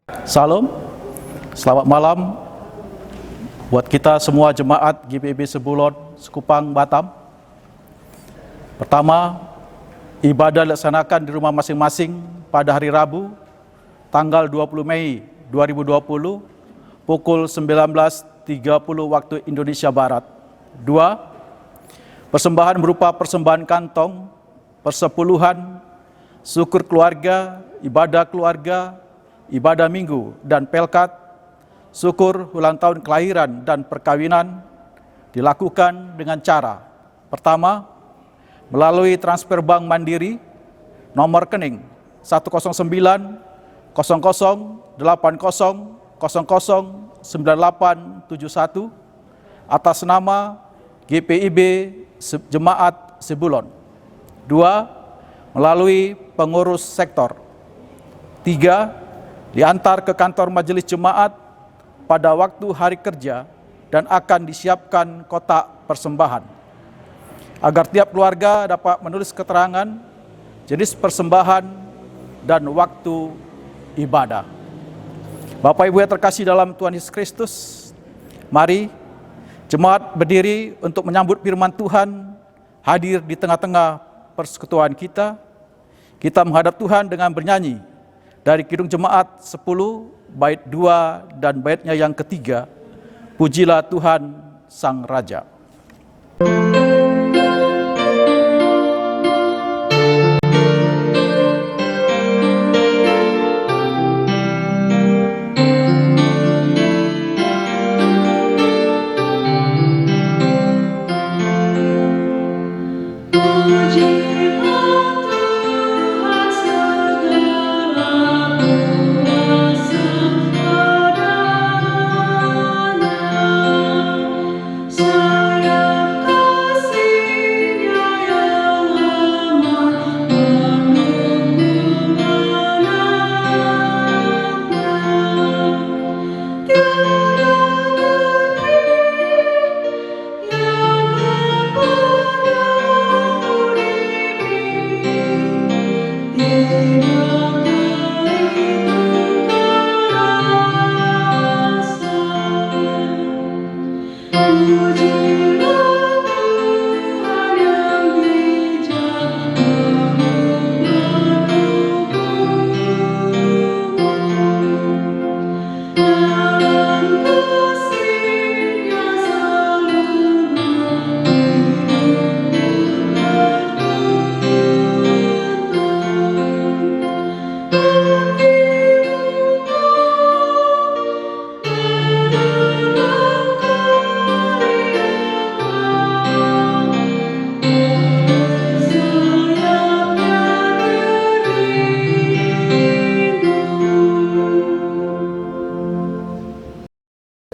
Salam, selamat malam buat kita semua jemaat GBIB Sebulon, Sekupang, Batam. Pertama, ibadah dilaksanakan di rumah masing-masing pada hari Rabu, tanggal 20 Mei 2020, pukul 19.30 waktu Indonesia Barat. 2. Persembahan berupa persembahan kantong, persepuluhan, syukur keluarga, ibadah minggu, dan pelkat, syukur ulang tahun kelahiran dan perkawinan dilakukan dengan cara: pertama, melalui transfer bank mandiri nomor rekening 109 00 80 00 9871 atas nama GPIB Jemaat Sebulon. 2. Melalui pengurus sektor. 3. Diantar ke kantor majelis jemaat pada waktu hari kerja dan akan disiapkan kotak persembahan, agar tiap keluarga dapat menulis keterangan jenis persembahan dan waktu ibadah. Bapak Ibu yang terkasih dalam Tuhan Yesus Kristus, mari jemaat berdiri untuk menyambut firman Tuhan hadir di tengah-tengah persekutuan kita. Kita menghadap Tuhan dengan bernyanyi dari Kidung Jemaat 10, bait 2 dan baitnya yang ketiga, Pujilah Tuhan Sang Raja.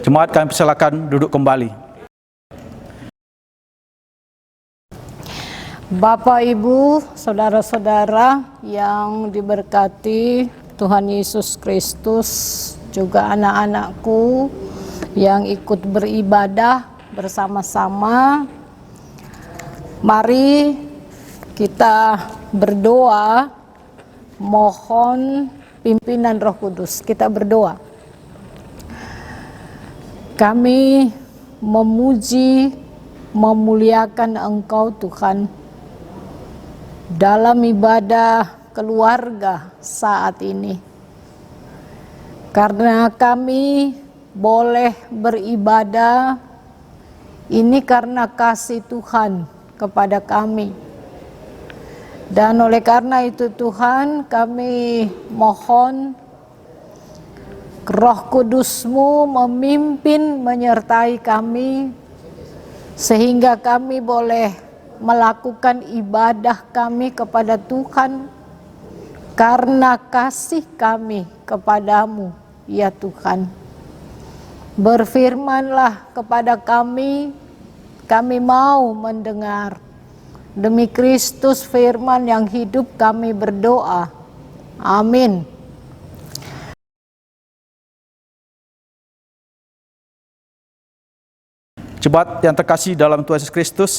Jemaat, kami persilakan duduk kembali. Bapak, Ibu, saudara-saudara yang diberkati Tuhan Yesus Kristus, juga anak-anakku yang ikut beribadah bersama-sama, mari kita berdoa mohon pimpinan Roh Kudus. Kita berdoa. Kami memuji, memuliakan Engkau Tuhan dalam ibadah keluarga saat ini, karena kami boleh beribadah ini karena kasih Tuhan kepada kami. Dan oleh karena itu Tuhan, kami mohon Roh Kudus-Mu memimpin menyertai kami, sehingga kami boleh melakukan ibadah kami kepada Tuhan karena kasih kami kepadamu, ya Tuhan. Berfirmanlah kepada kami mau mendengar. Demi Kristus firman yang hidup kami berdoa. Amin. Jemaat yang terkasih dalam Tuhan Yesus Kristus,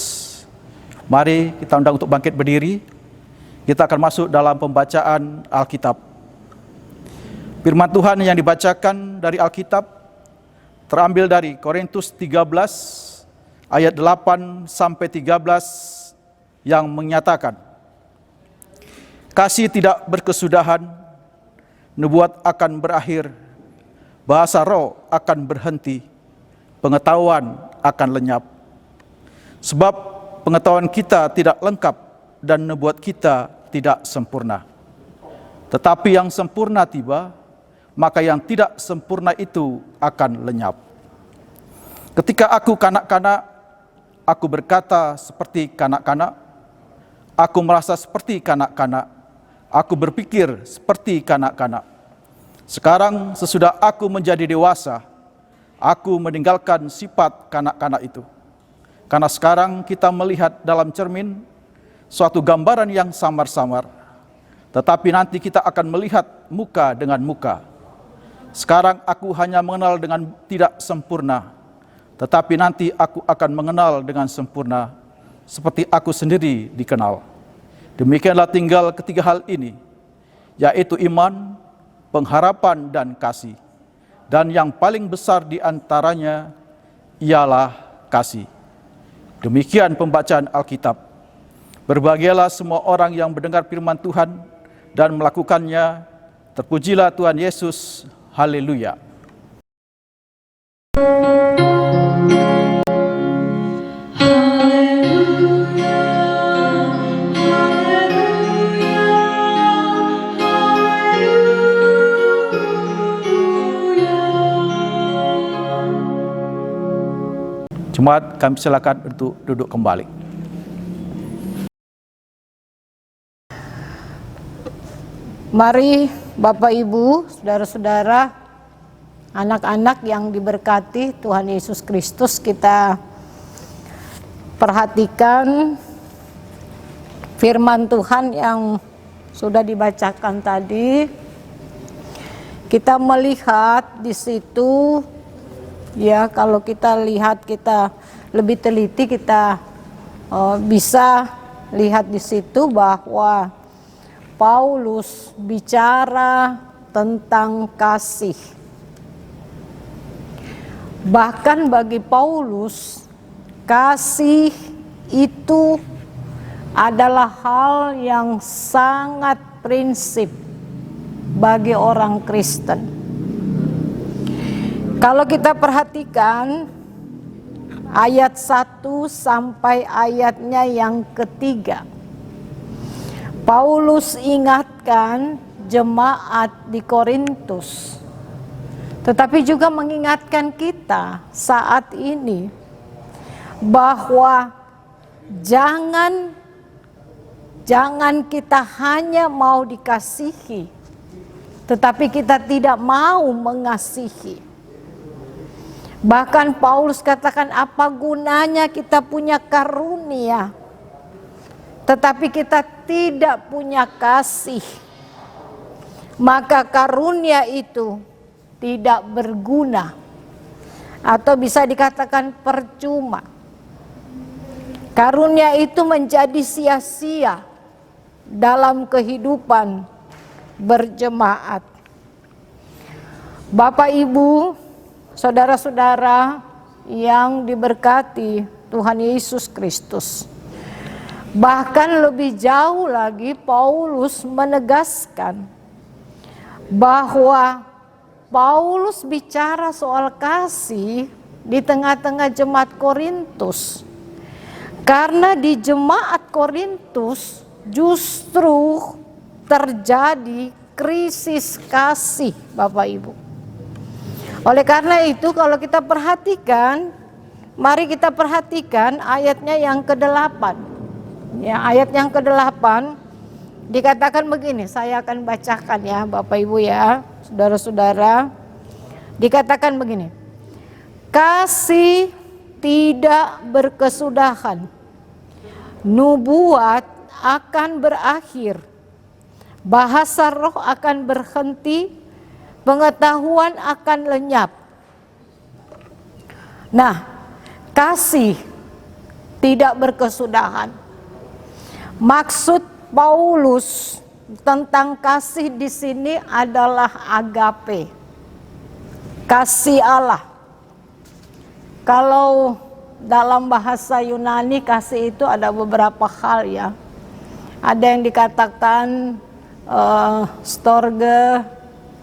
mari kita undang untuk bangkit berdiri. Kita akan masuk dalam pembacaan Alkitab. Firman Tuhan yang dibacakan dari Alkitab terambil dari Korintus 13 ayat 8 sampai 13 yang menyatakan, kasih tidak berkesudahan, nubuat akan berakhir, bahasa roh akan berhenti, pengetahuan akan lenyap. Sebab pengetahuan kita tidak lengkap dan nubuat kita tidak sempurna. Tetapi yang sempurna tiba, maka yang tidak sempurna itu akan lenyap. Ketika aku kanak-kanak, aku berkata seperti kanak-kanak, aku merasa seperti kanak-kanak, aku berpikir seperti kanak-kanak. Sekarang sesudah aku menjadi dewasa, aku meninggalkan sifat kanak-kanak itu. Karena sekarang kita melihat dalam cermin suatu gambaran yang samar-samar, tetapi nanti kita akan melihat muka dengan muka. Sekarang aku hanya mengenal dengan tidak sempurna, tetapi nanti aku akan mengenal dengan sempurna, seperti aku sendiri dikenal. Demikianlah tinggal ketiga hal ini, yaitu iman, pengharapan, dan kasih. Dan yang paling besar di antaranya ialah kasih. Demikian pembacaan Alkitab. Berbahagialah semua orang yang mendengar firman Tuhan dan melakukannya. Terpujilah Tuhan Yesus. Haleluya. Jemaat, kami silakan untuk duduk kembali. Mari Bapak Ibu, saudara-saudara, anak-anak yang diberkati Tuhan Yesus Kristus, kita perhatikan firman Tuhan yang sudah dibacakan tadi. Kita melihat di situ, ya, kalau kita lihat, kita lebih teliti, kita bisa lihat di situ bahwa Paulus bicara tentang kasih. Bahkan bagi Paulus, kasih itu adalah hal yang sangat prinsip bagi orang Kristen. Kalau kita perhatikan ayat 1 sampai ayatnya yang ketiga, Paulus ingatkan jemaat di Korintus, tetapi juga mengingatkan kita saat ini bahwa jangan kita hanya mau dikasihi, tetapi kita tidak mau mengasihi. Bahkan Paulus katakan, apa gunanya kita punya karunia, tetapi kita tidak punya kasih, maka karunia itu tidak berguna, atau bisa dikatakan percuma. Karunia itu menjadi sia-sia dalam kehidupan berjemaat. Bapak Ibu, saudara-saudara yang diberkati Tuhan Yesus Kristus, bahkan lebih jauh lagi Paulus menegaskan bahwa Paulus bicara soal kasih di tengah-tengah jemaat Korintus, karena di jemaat Korintus justru terjadi krisis kasih, Bapak Ibu. Oleh karena itu, kalau kita perhatikan, mari kita perhatikan ayatnya yang ke-8. Ya, ayat yang ke-8 dikatakan begini, saya akan bacakan ya Bapak Ibu ya, saudara-saudara. Dikatakan begini, kasih tidak berkesudahan, nubuat akan berakhir, bahasa roh akan berhenti, pengetahuan akan lenyap. Nah, kasih tidak berkesudahan. Maksud Paulus tentang kasih di sini adalah agape, kasih Allah. Kalau dalam bahasa Yunani kasih itu ada beberapa hal ya. Ada yang dikatakan storge,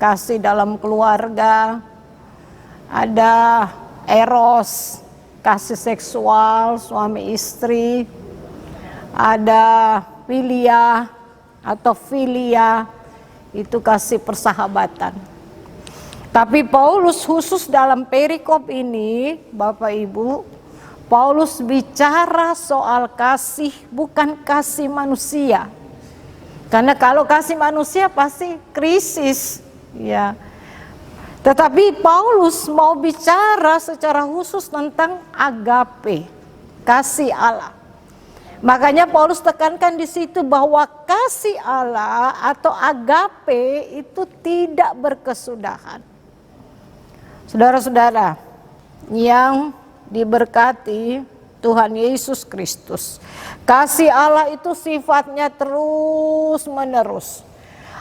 kasih dalam keluarga. Ada eros, kasih seksual suami istri. Ada philia atau filia, itu kasih persahabatan. Tapi Paulus khusus dalam perikop ini, Bapak Ibu, Paulus bicara soal kasih, bukan kasih manusia. Karena kalau kasih manusia pasti krisis, ya. Tetapi Paulus mau bicara secara khusus tentang agape, kasih Allah. Makanya Paulus tekankan di situ bahwa kasih Allah atau agape itu tidak berkesudahan. Saudara-saudara yang diberkati Tuhan Yesus Kristus, kasih Allah itu sifatnya terus menerus.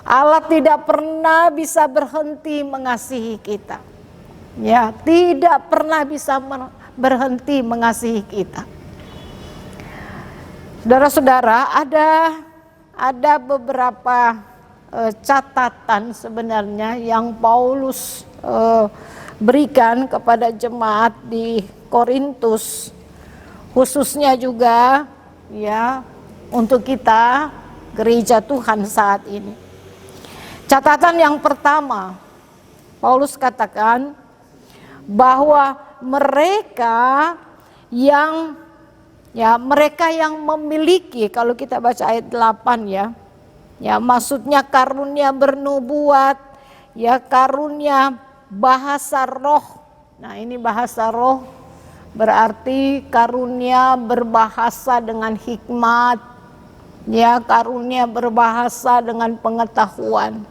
Allah tidak pernah bisa berhenti mengasihi kita. Ya, tidak pernah bisa berhenti mengasihi kita. Saudara-saudara, ada beberapa catatan sebenarnya yang Paulus berikan kepada jemaat di Korintus, khususnya juga ya untuk kita gereja Tuhan saat ini. Catatan yang pertama, Paulus katakan bahwa mereka yang memiliki, kalau kita baca ayat 8 ya maksudnya karunia bernubuat, ya karunia bahasa roh. Nah, ini bahasa roh berarti karunia berbahasa dengan hikmat, ya karunia berbahasa dengan pengetahuan.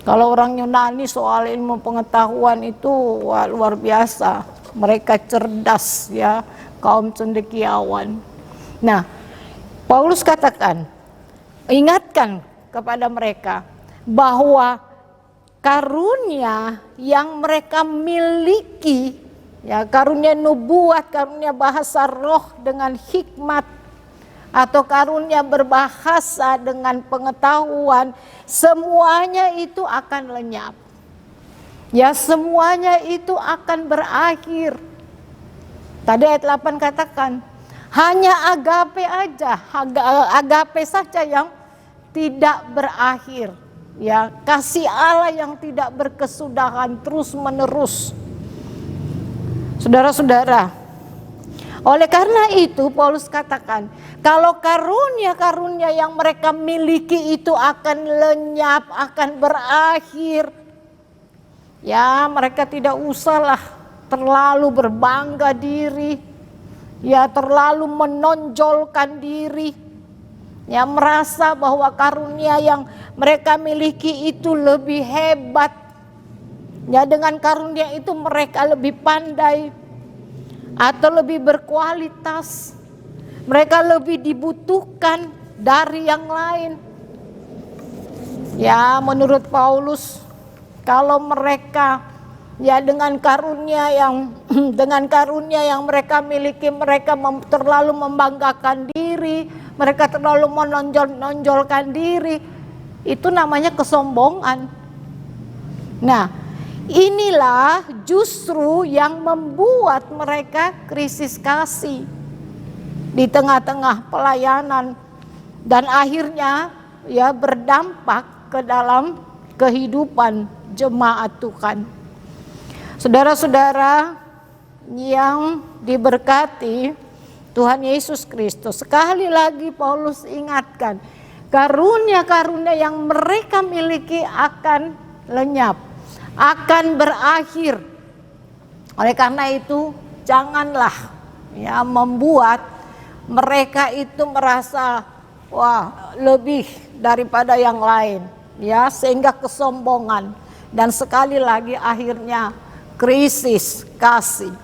Kalau orang Yunani soal ilmu pengetahuan itu luar biasa, mereka cerdas ya, kaum cendekiawan. Nah, Paulus katakan, ingatkan kepada mereka bahwa karunia yang mereka miliki, ya karunia nubuat, karunia bahasa roh dengan hikmat, atau karunia berbahasa dengan pengetahuan, semuanya itu akan lenyap. Ya, semuanya itu akan berakhir. Tadi ayat 8 katakan, hanya agape aja, agape saja yang tidak berakhir. Ya, kasih Allah yang tidak berkesudahan terus menerus. Saudara-saudara, oleh karena itu Paulus katakan, kalau karunia-karunia yang mereka miliki itu akan lenyap, akan berakhir, ya mereka tidak usahlah terlalu berbangga diri, ya terlalu menonjolkan diri, ya merasa bahwa karunia yang mereka miliki itu lebih hebat, ya dengan karunia itu mereka lebih pandai atau lebih berkualitas, mereka lebih dibutuhkan dari yang lain. Ya, menurut Paulus, kalau mereka ya dengan karunia yang mereka miliki, mereka terlalu membanggakan diri, mereka terlalu menonjolkan diri, itu namanya kesombongan. Nah, inilah justru yang membuat mereka krisis kasih di tengah-tengah pelayanan, dan akhirnya ya berdampak ke dalam kehidupan jemaat Tuhan. Saudara-saudara yang diberkati Tuhan Yesus Kristus, sekali lagi Paulus ingatkan, karunia-karunia yang mereka miliki akan lenyap, akan berakhir. Oleh karena itu janganlah ya membuat mereka itu merasa wah lebih daripada yang lain, ya sehingga kesombongan, dan sekali lagi akhirnya krisis kasih.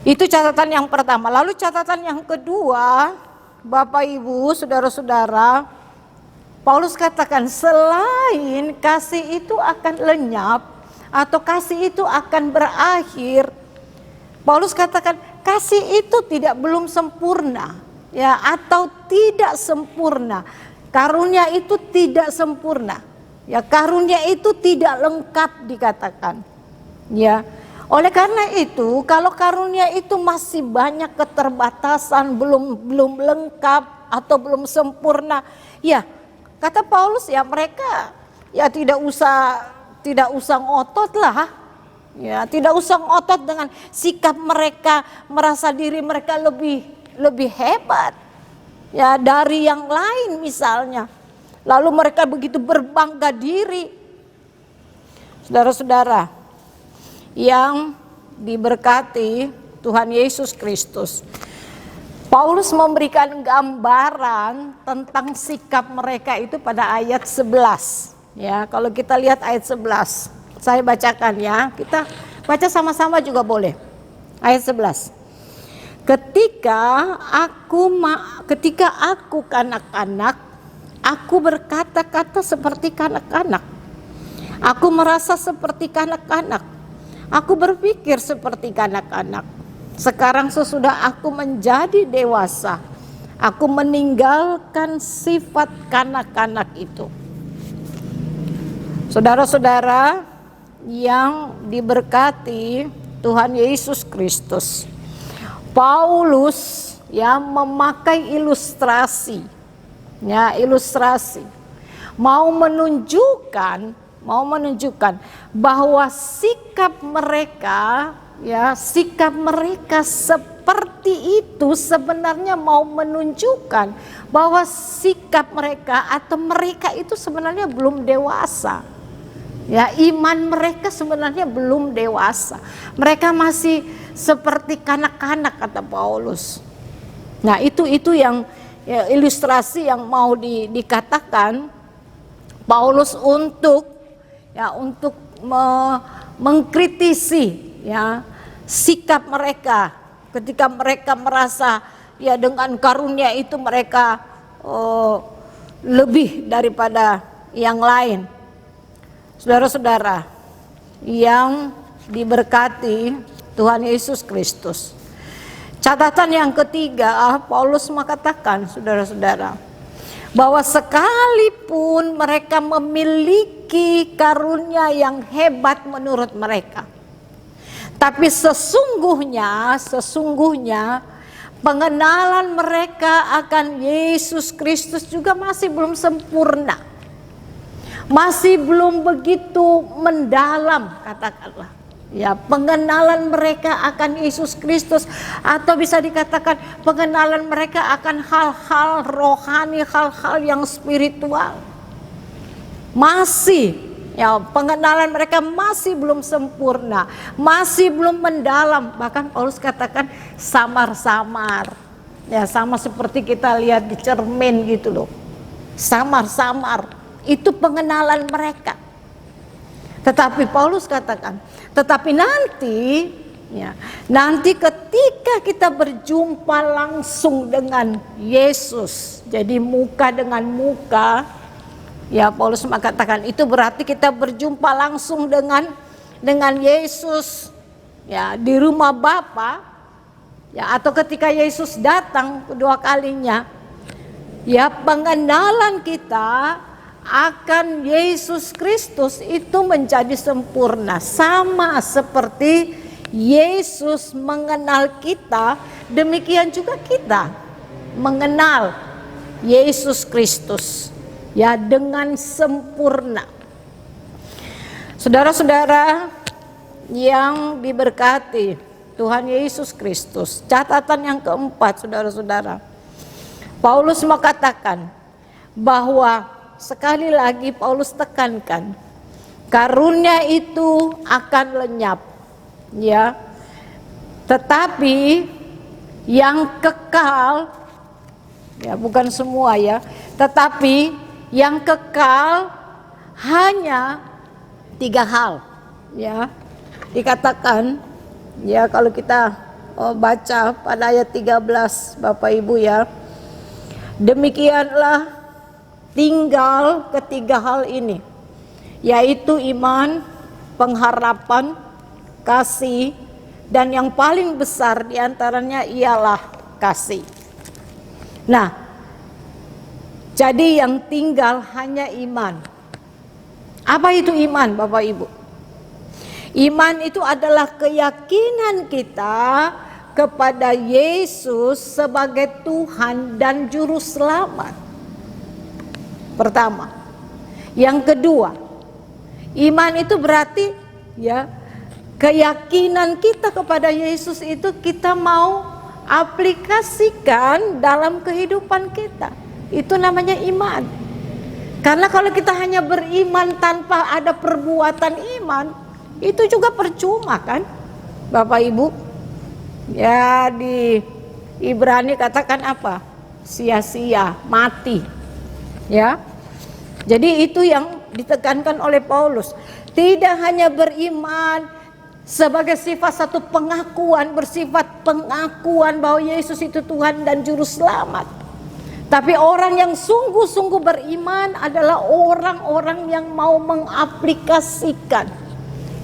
Itu catatan yang pertama. Lalu catatan yang kedua, Bapak Ibu, saudara-saudara, Paulus katakan selain kasih itu akan lenyap atau kasih itu akan berakhir, Paulus katakan kasih itu belum sempurna, ya, atau tidak sempurna. Karunia itu tidak sempurna. Ya, karunia itu tidak lengkap dikatakan. Ya. Oleh karena itu, kalau karunia itu masih banyak keterbatasan, belum lengkap atau belum sempurna, ya, kata Paulus, ya mereka ya tidak usah ngotot lah. Ya, tidak usah ngotot dengan sikap mereka merasa diri mereka lebih hebat ya dari yang lain misalnya. Lalu mereka begitu berbangga diri. Saudara-saudara yang diberkati Tuhan Yesus Kristus, Paulus memberikan gambaran tentang sikap mereka itu pada ayat 11. Ya, kalau kita lihat ayat 11, saya bacakan ya. Kita baca sama-sama juga boleh. Ayat 11. Ketika aku kanak-kanak, aku berkata-kata seperti kanak-kanak. Aku merasa seperti kanak-kanak. Aku berpikir seperti kanak-kanak. Sekarang sesudah aku menjadi dewasa, aku meninggalkan sifat kanak-kanak itu. Saudara-saudara yang diberkati Tuhan Yesus Kristus, Paulus yang memakai ilustrasi, mau menunjukkan bahwa sikap mereka seperti itu sebenarnya mau menunjukkan bahwa sikap mereka atau mereka itu sebenarnya belum dewasa. Ya, iman mereka sebenarnya belum dewasa. Mereka masih seperti kanak-kanak kata Paulus. Nah, itu yang ya, ilustrasi yang mau dikatakan Paulus untuk mengkritisi ya sikap mereka ketika mereka merasa ya dengan karunia itu mereka lebih daripada yang lain. Saudara-saudara yang diberkati Tuhan Yesus Kristus, catatan yang ketiga, Paulus mengatakan saudara-saudara bahwa sekalipun mereka memiliki karunia yang hebat menurut mereka, tapi sesungguhnya pengenalan mereka akan Yesus Kristus juga masih belum sempurna, masih belum begitu mendalam katakanlah. Ya, pengenalan mereka akan Yesus Kristus, atau bisa dikatakan pengenalan mereka akan hal-hal rohani, hal-hal yang spiritual. Masih, ya, pengenalan mereka masih belum sempurna, masih belum mendalam. Bahkan Paulus katakan samar-samar. Ya, sama seperti kita lihat di cermin gitu loh. Samar-samar. Itu pengenalan mereka. Tetapi Paulus katakan, tetapi nanti ketika kita berjumpa langsung dengan Yesus, jadi muka dengan muka, ya Paulus mengatakan itu berarti kita berjumpa langsung dengan Yesus, ya di rumah Bapa, ya atau ketika Yesus datang kedua kalinya, ya pengenalan kita akan Yesus Kristus itu menjadi sempurna, sama seperti Yesus mengenal kita, demikian juga kita mengenal Yesus Kristus ya dengan sempurna. Saudara-saudara yang diberkati Tuhan Yesus Kristus, catatan yang keempat saudara-saudara, Paulus mengatakan bahwa sekali lagi Paulus tekankan karunia itu akan lenyap, ya, tetapi yang kekal, ya bukan semua ya, tetapi yang kekal hanya 3 hal, ya dikatakan, ya kalau kita baca pada ayat 13 Bapak Ibu ya, demikianlah tinggal ketiga hal ini, yaitu iman, pengharapan, kasih, dan yang paling besar diantaranya ialah kasih. Nah, jadi yang tinggal hanya iman. Apa itu iman, Bapak Ibu? Iman itu adalah keyakinan kita kepada Yesus sebagai Tuhan dan Juru Selamat. Pertama. Yang kedua, iman itu berarti ya keyakinan kita kepada Yesus itu kita mau aplikasikan dalam kehidupan kita. Itu namanya iman. Karena kalau kita hanya beriman tanpa ada perbuatan iman, itu juga percuma kan, Bapak Ibu? Ya, di Ibrani katakan apa? Sia-sia, mati. Ya. Jadi itu yang ditekankan oleh Paulus. Tidak hanya beriman sebagai sifat satu pengakuan, bersifat pengakuan bahwa Yesus itu Tuhan dan Juru Selamat. Tapi orang yang sungguh-sungguh beriman adalah orang-orang yang mau mengaplikasikan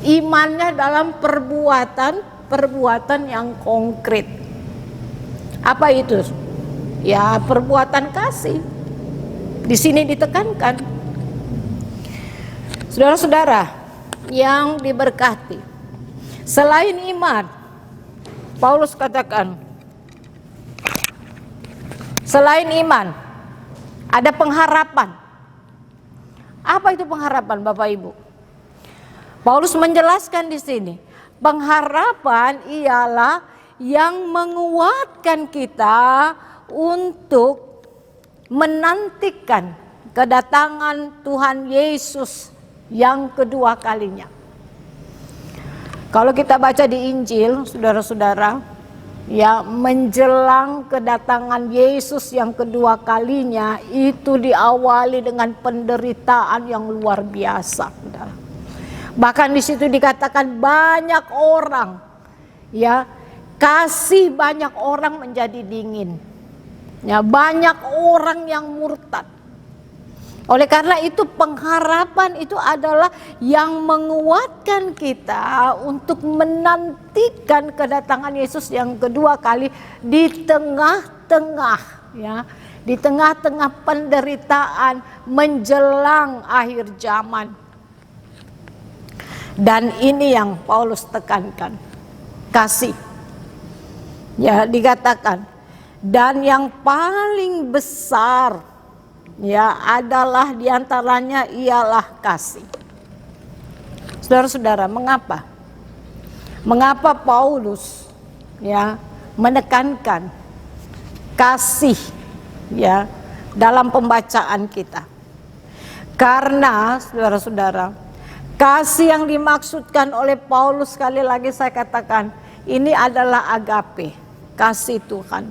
imannya dalam perbuatan yang konkret. Apa itu? Ya, perbuatan kasih. Di sini ditekankan. Saudara-saudara yang diberkati, selain iman, Paulus katakan, selain iman, ada pengharapan. Apa itu pengharapan, Bapak Ibu? Paulus menjelaskan di sini, pengharapan ialah yang menguatkan kita untuk menantikan kedatangan Tuhan Yesus yang kedua kalinya. Kalau kita baca di Injil, saudara-saudara, ya, menjelang kedatangan Yesus yang kedua kalinya itu diawali dengan penderitaan yang luar biasa, saudara. Bahkan di situ dikatakan banyak orang, ya, kasih banyak orang menjadi dingin, ya, banyak orang yang murtad. Oleh karena itu pengharapan itu adalah yang menguatkan kita untuk menantikan kedatangan Yesus yang kedua kali di tengah-tengah, ya, di tengah-tengah penderitaan menjelang akhir zaman. Dan ini yang Paulus tekankan, kasih. Ya, dikatakan, dan yang paling besar, ya, adalah diantaranya ialah kasih. Saudara-saudara, mengapa? Mengapa Paulus, ya, menekankan kasih, ya, dalam pembacaan kita? Karena saudara-saudara, kasih yang dimaksudkan oleh Paulus, sekali lagi saya katakan, ini adalah agape, kasih Tuhan.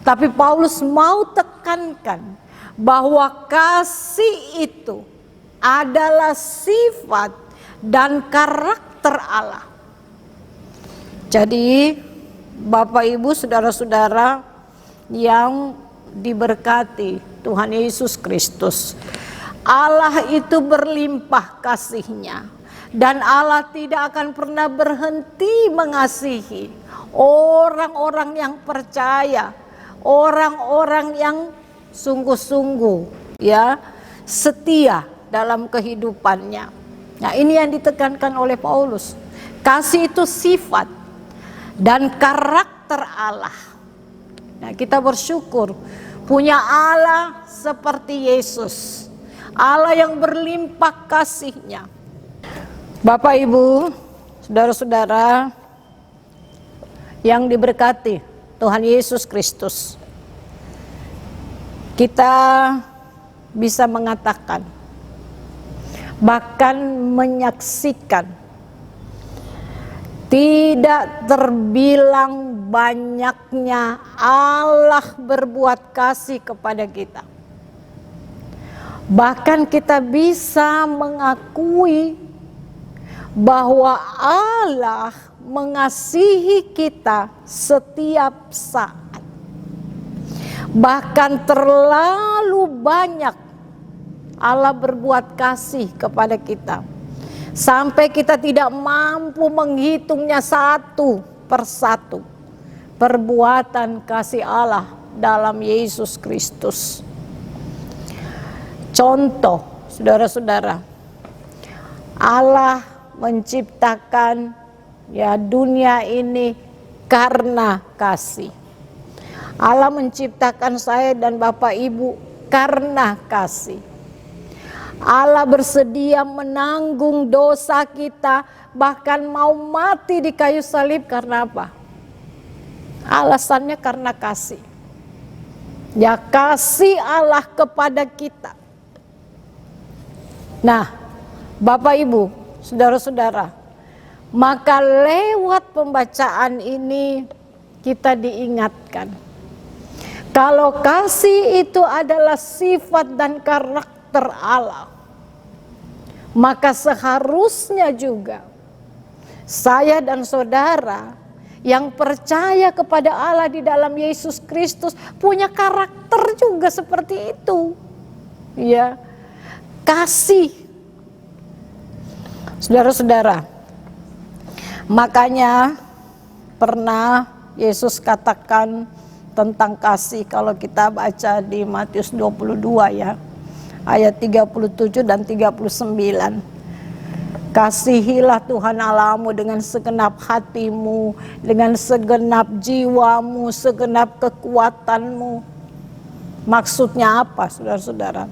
Tapi Paulus mau tekankan bahwa kasih itu adalah sifat dan karakter Allah. Jadi Bapak Ibu, saudara-saudara yang diberkati Tuhan Yesus Kristus, Allah itu berlimpah kasih-Nya, dan Allah tidak akan pernah berhenti mengasihi orang-orang yang percaya, orang-orang yang sungguh-sungguh, ya, setia dalam kehidupannya. Nah, ini yang ditekankan oleh Paulus. Kasih itu sifat dan karakter Allah. Nah, kita bersyukur punya Allah seperti Yesus, Allah yang berlimpah kasih-Nya. Bapak Ibu, saudara-saudara yang diberkati Tuhan Yesus Kristus, kita bisa mengatakan, bahkan menyaksikan, tidak terbilang banyaknya Allah berbuat kasih kepada kita. Bahkan kita bisa mengakui bahwa Allah mengasihi kita setiap saat. Bahkan terlalu banyak, Allah berbuat kasih kepada kita sampai kita tidak mampu menghitungnya satu persatu. Perbuatan kasih Allah dalam Yesus Kristus. Contoh, saudara-saudara, Allah menciptakan dunia ini karena kasih. Allah menciptakan saya dan Bapak Ibu karena kasih. Allah bersedia menanggung dosa kita, bahkan mau mati di kayu salib karena apa? Alasannya karena kasih. Ya, kasih Allah kepada kita. Nah, Bapak Ibu, saudara-saudara, maka lewat pembacaan ini kita diingatkan kalau kasih itu adalah sifat dan karakter Allah, maka seharusnya juga saya dan saudara yang percaya kepada Allah di dalam Yesus Kristus punya karakter juga seperti itu. Ya, kasih. Saudara-saudara, makanya pernah Yesus katakan tentang kasih kalau kita baca di Matius 22 ya, ayat 37 dan 39. Kasihilah Tuhan Allahmu dengan segenap hatimu, dengan segenap jiwamu, segenap kekuatanmu. Maksudnya apa, saudara-saudara?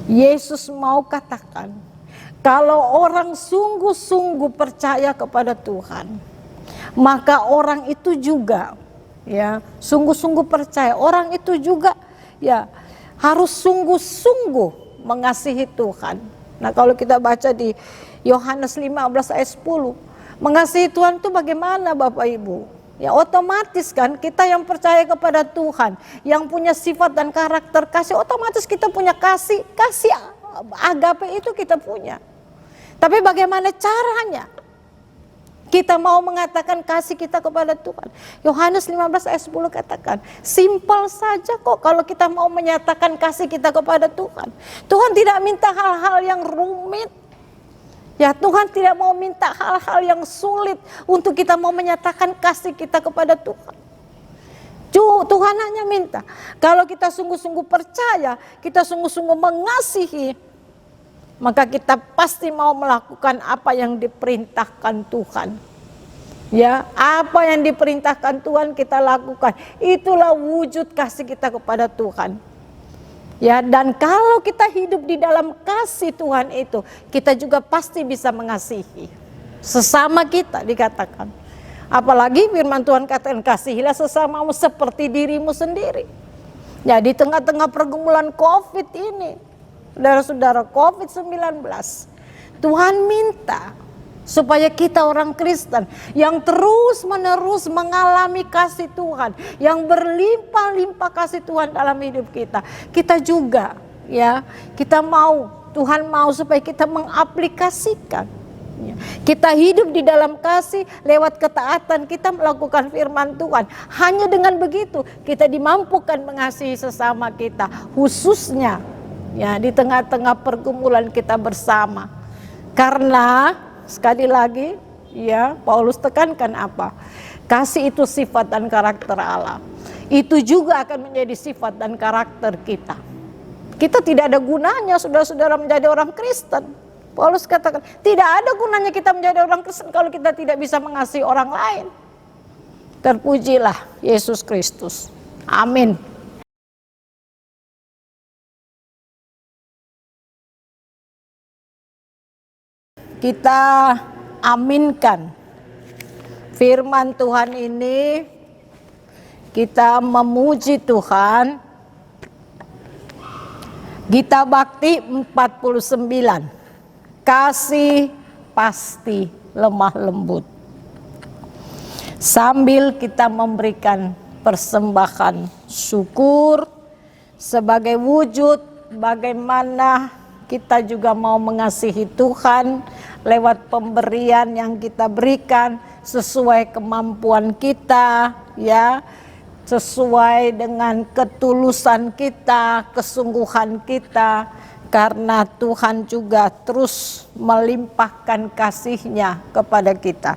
Yesus mau katakan, kalau orang sungguh-sungguh percaya kepada Tuhan, maka orang itu juga sungguh-sungguh percaya. Orang itu juga harus sungguh-sungguh mengasihi Tuhan. Nah, kalau kita baca di Yohanes 15 ayat 10, mengasihi Tuhan itu bagaimana Bapak Ibu? Ya otomatis kan kita yang percaya kepada Tuhan, yang punya sifat dan karakter kasih, otomatis kita punya kasih agape itu kita punya. Tapi bagaimana caranya kita mau mengatakan kasih kita kepada Tuhan? Yohanes 15 ayat 10 katakan, simpel saja kok kalau kita mau menyatakan kasih kita kepada Tuhan. Tuhan tidak minta hal-hal yang rumit. Ya, Tuhan tidak mau minta hal-hal yang sulit untuk kita mau menyatakan kasih kita kepada Tuhan. Tuhan hanya minta kalau kita sungguh-sungguh percaya, kita sungguh-sungguh mengasihi, maka kita pasti mau melakukan apa yang diperintahkan Tuhan. Ya, apa yang diperintahkan Tuhan kita lakukan. Itulah wujud kasih kita kepada Tuhan. Ya, dan kalau kita hidup di dalam kasih Tuhan itu, kita juga pasti bisa mengasihi sesama kita, dikatakan. Apalagi firman Tuhan katakan, kasihilah sesamamu seperti dirimu sendiri. Ya, di tengah-tengah pergumulan COVID ini, saudara-saudara, COVID-19, Tuhan minta supaya kita orang Kristen yang terus-menerus mengalami kasih Tuhan, yang berlimpah-limpah kasih Tuhan dalam hidup kita, kita juga kita mau, Tuhan mau supaya kita mengaplikasikan. Kita hidup di dalam kasih lewat ketaatan, kita melakukan firman Tuhan. Hanya dengan begitu kita dimampukan mengasihi sesama kita, khususnya di tengah-tengah pergumulan kita bersama. Karena sekali lagi Paulus tekankan apa? Kasih itu sifat dan karakter Allah. Itu juga akan menjadi sifat dan karakter kita. Kita tidak ada gunanya saudara-saudara menjadi orang Kristen. Paulus katakan tidak ada gunanya kita menjadi orang Kristen kalau kita tidak bisa mengasihi orang lain. Terpujilah Yesus Kristus. Amin. Kita aminkan firman Tuhan ini, kita memuji Tuhan. Gita Bakti 49, kasih pasti lemah lembut. Sambil kita memberikan persembahan syukur sebagai wujud bagaimana kita juga mau mengasihi Tuhan lewat pemberian yang kita berikan sesuai kemampuan kita, sesuai dengan ketulusan kita, kesungguhan kita. karena Tuhan juga terus melimpahkan kasih-Nya kepada kita.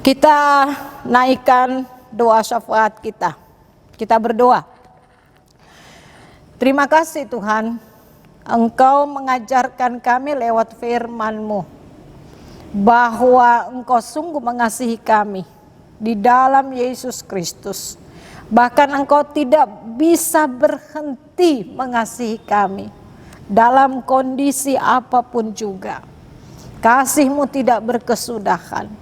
Kita naikkan doa syafaat kita. Kita berdoa. Terima kasih Tuhan, Engkau mengajarkan kami lewat firman-Mu bahwa Engkau sungguh mengasihi kami di dalam Yesus Kristus. Bahkan Engkau tidak bisa berhenti mengasihi kami dalam kondisi apapun juga. Kasih-Mu tidak berkesudahan.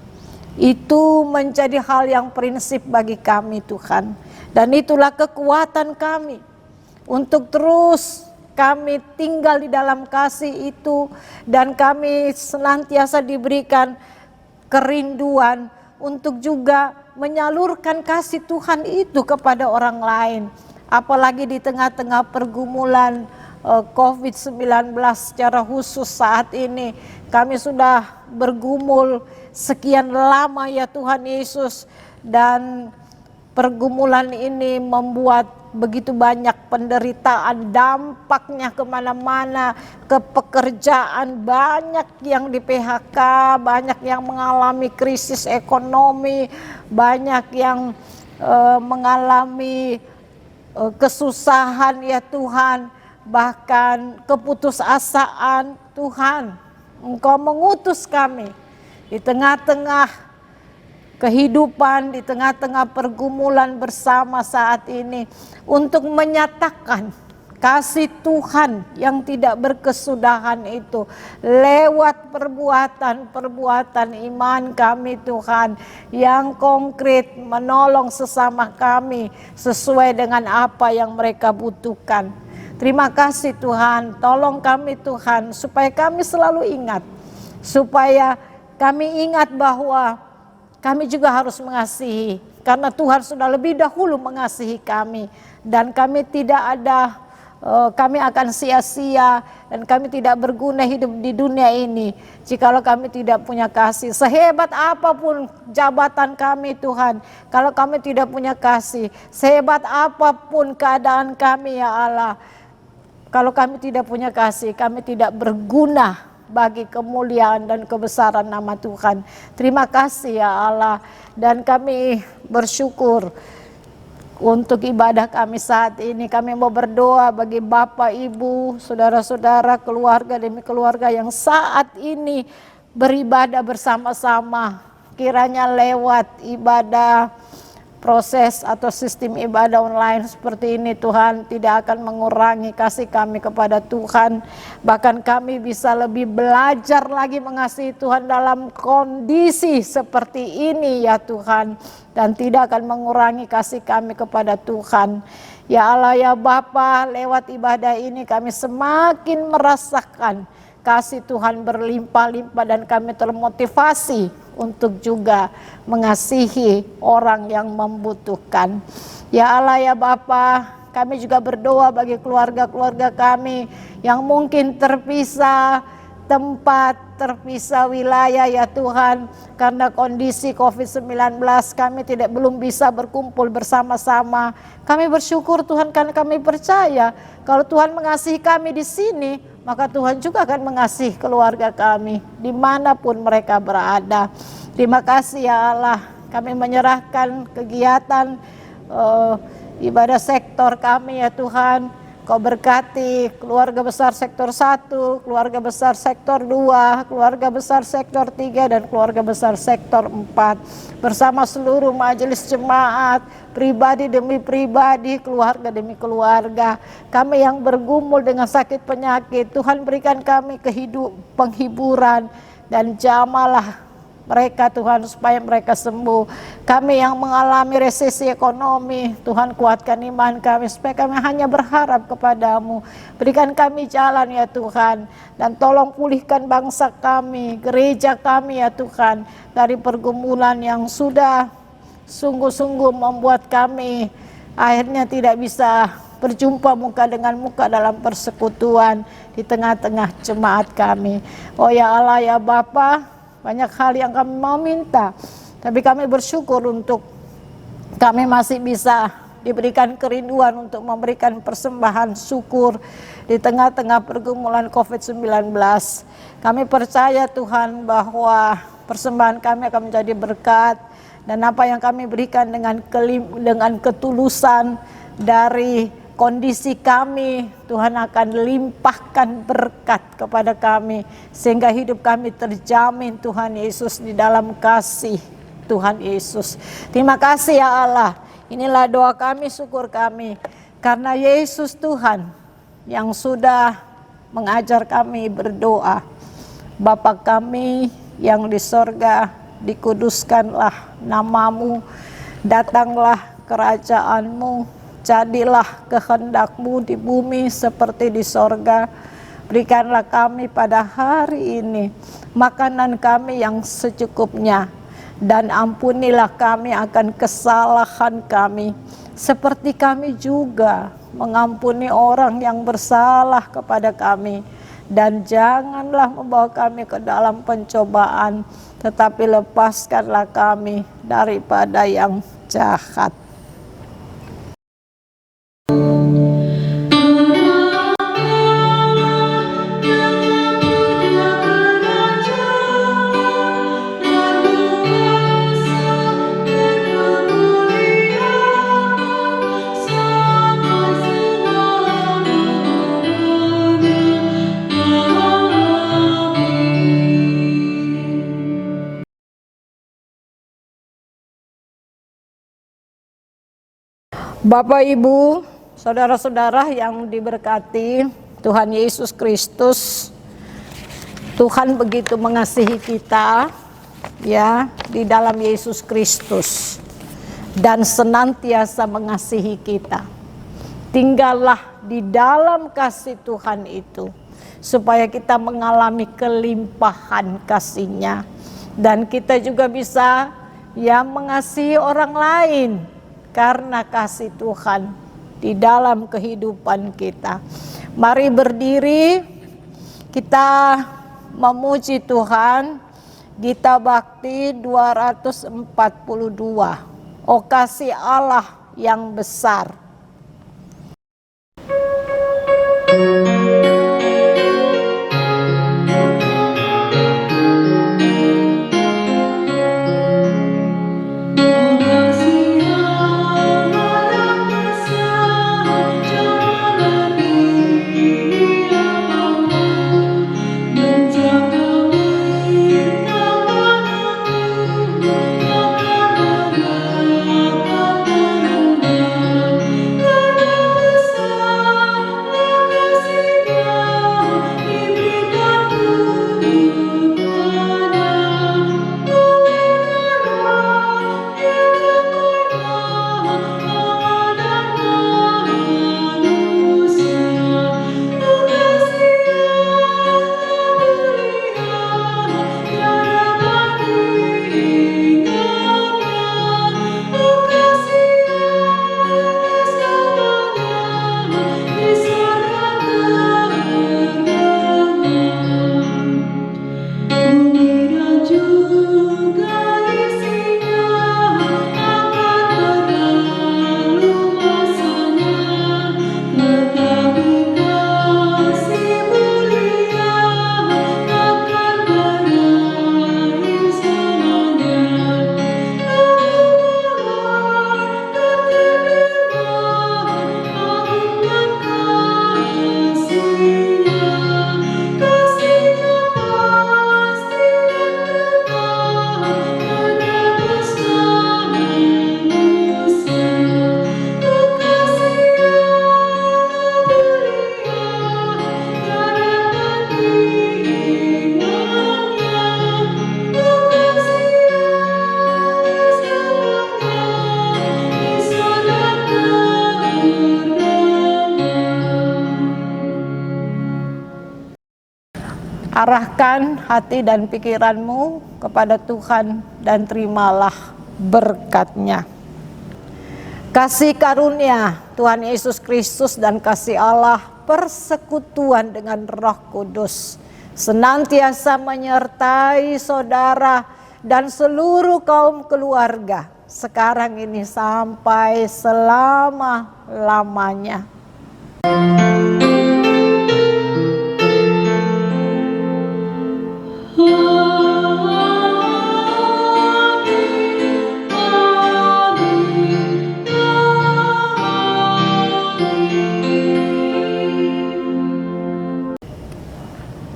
Itu menjadi hal yang prinsip bagi kami Tuhan. Dan itulah kekuatan kami untuk terus kami tinggal di dalam kasih itu. Dan kami senantiasa diberikan kerinduan untuk juga menyalurkan kasih Tuhan itu kepada orang lain. Apalagi di tengah-tengah pergumulan COVID-19 secara khusus saat ini. Kami sudah bergumul sekian lama ya Tuhan Yesus, dan pergumulan ini membuat begitu banyak penderitaan, dampaknya kemana-mana, ke pekerjaan, banyak yang di PHK, banyak yang mengalami krisis ekonomi, banyak yang mengalami kesusahan ya Tuhan, bahkan keputusasaan. Tuhan, Engkau mengutus kami di tengah-tengah kehidupan, di tengah-tengah pergumulan bersama saat ini untuk menyatakan kasih Tuhan yang tidak berkesudahan itu lewat perbuatan iman kami Tuhan yang konkret, menolong sesama kami sesuai dengan apa yang mereka butuhkan. Terima kasih Tuhan, tolong kami Tuhan, supaya kami selalu ingat, supaya kami ingat bahwa kami juga harus mengasihi, karena Tuhan sudah lebih dahulu mengasihi kami, dan kami tidak ada kami akan sia-sia dan kami tidak berguna hidup di dunia ini jikalau kami tidak punya kasih. Sehebat apapun jabatan kami Tuhan, kalau kami tidak punya kasih, sehebat apapun keadaan kami ya Allah, kalau kami tidak punya kasih, kami tidak berguna bagi kemuliaan dan kebesaran nama Tuhan. Terima kasih ya Allah, dan kami bersyukur untuk ibadah kami saat ini. Kami mau berdoa bagi Bapak, Ibu, saudara-saudara, keluarga demi keluarga yang saat ini beribadah bersama-sama. Kiranya lewat ibadah, proses atau sistem ibadah online seperti ini, Tuhan tidak akan mengurangi kasih kami kepada Tuhan. Bahkan kami bisa lebih belajar lagi mengasihi Tuhan dalam kondisi seperti ini ya Tuhan, dan tidak akan mengurangi kasih kami kepada Tuhan. Ya Allah ya Bapa, lewat ibadah ini kami semakin merasakan kasih Tuhan berlimpah-limpah, dan kami termotivasi untuk juga mengasihi orang yang membutuhkan. Ya Allah ya Bapa, kami juga berdoa bagi keluarga-keluarga kami yang mungkin terpisah tempat, terpisah wilayah ya Tuhan, karena kondisi COVID-19 kami belum bisa berkumpul bersama-sama. Kami bersyukur Tuhan, karena kami percaya kalau Tuhan mengasihi kami di sini, maka Tuhan juga akan mengasihi keluarga kami dimanapun mereka berada. Terima kasih ya Allah, kami menyerahkan kegiatan ibadah sektor kami ya Tuhan. Kau berkati keluarga besar sektor 1, keluarga besar sektor 2, keluarga besar sektor 3, dan keluarga besar sektor 4. Bersama seluruh majelis jemaat, pribadi demi pribadi, keluarga demi keluarga. Kami yang bergumul dengan sakit penyakit, Tuhan berikan kami penghiburan dan jamalah mereka Tuhan, supaya mereka sembuh. Kami yang mengalami resesi ekonomi, Tuhan kuatkan iman kami, supaya kami hanya berharap kepadamu. Berikan kami jalan ya Tuhan, dan tolong pulihkan bangsa kami, gereja kami ya Tuhan, dari pergumulan yang sudah sungguh-sungguh membuat kami akhirnya tidak bisa berjumpa muka dengan muka dalam persekutuan di tengah-tengah jemaat kami. Oh ya Allah ya Bapa, banyak hal yang kami mau minta, tapi kami bersyukur untuk kami masih bisa diberikan kerinduan untuk memberikan persembahan syukur di tengah-tengah pergumulan COVID-19. Kami percaya Tuhan bahwa persembahan kami akan menjadi berkat, dan apa yang kami berikan dengan ketulusan dari kondisi kami, Tuhan akan limpahkan berkat kepada kami, sehingga hidup kami terjamin Tuhan Yesus di dalam kasih Tuhan Yesus. Terima kasih ya Allah, inilah doa kami, syukur kami, karena Yesus Tuhan yang sudah mengajar kami berdoa. Bapa kami yang di sorga, dikuduskanlah namamu, datanglah kerajaanmu, jadilah kehendakmu di bumi seperti di sorga. Berikanlah kami pada hari ini makanan kami yang secukupnya, dan ampunilah kami akan kesalahan kami, seperti kami juga mengampuni orang yang bersalah kepada kami. Dan janganlah membawa kami ke dalam pencobaan, tetapi lepaskanlah kami daripada yang jahat. Bapak, Ibu, saudara-saudara yang diberkati Tuhan Yesus Kristus, Tuhan begitu mengasihi kita ya di dalam Yesus Kristus, dan senantiasa mengasihi kita. Tinggallah di dalam kasih Tuhan itu, supaya kita mengalami kelimpahan kasih-Nya. Dan kita juga bisa mengasihi orang lain karena kasih Tuhan di dalam kehidupan kita. Mari berdiri, kita memuji Tuhan. Gita Bakti 242. Oh kasih Allah yang besar. Arahkan hati dan pikiranmu kepada Tuhan dan terimalah berkat-Nya. Kasih karunia Tuhan Yesus Kristus dan kasih Allah, persekutuan dengan Roh Kudus senantiasa menyertai saudara dan seluruh kaum keluarga sekarang ini sampai selama-lamanya.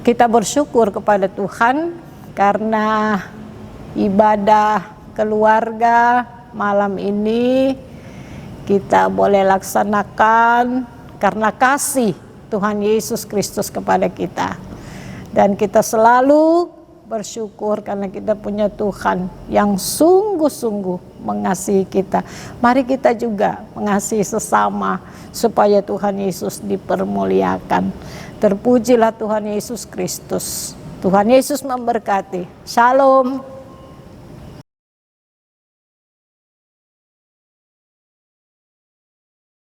Kita bersyukur kepada Tuhan karena ibadah keluarga malam ini kita boleh laksanakan karena kasih Tuhan Yesus Kristus kepada kita. Dan kita selalu bersyukur karena kita punya Tuhan yang sungguh-sungguh mengasihi kita. Mari kita juga mengasihi sesama supaya Tuhan Yesus dipermuliakan. Terpujilah Tuhan Yesus Kristus. Tuhan Yesus memberkati. Shalom.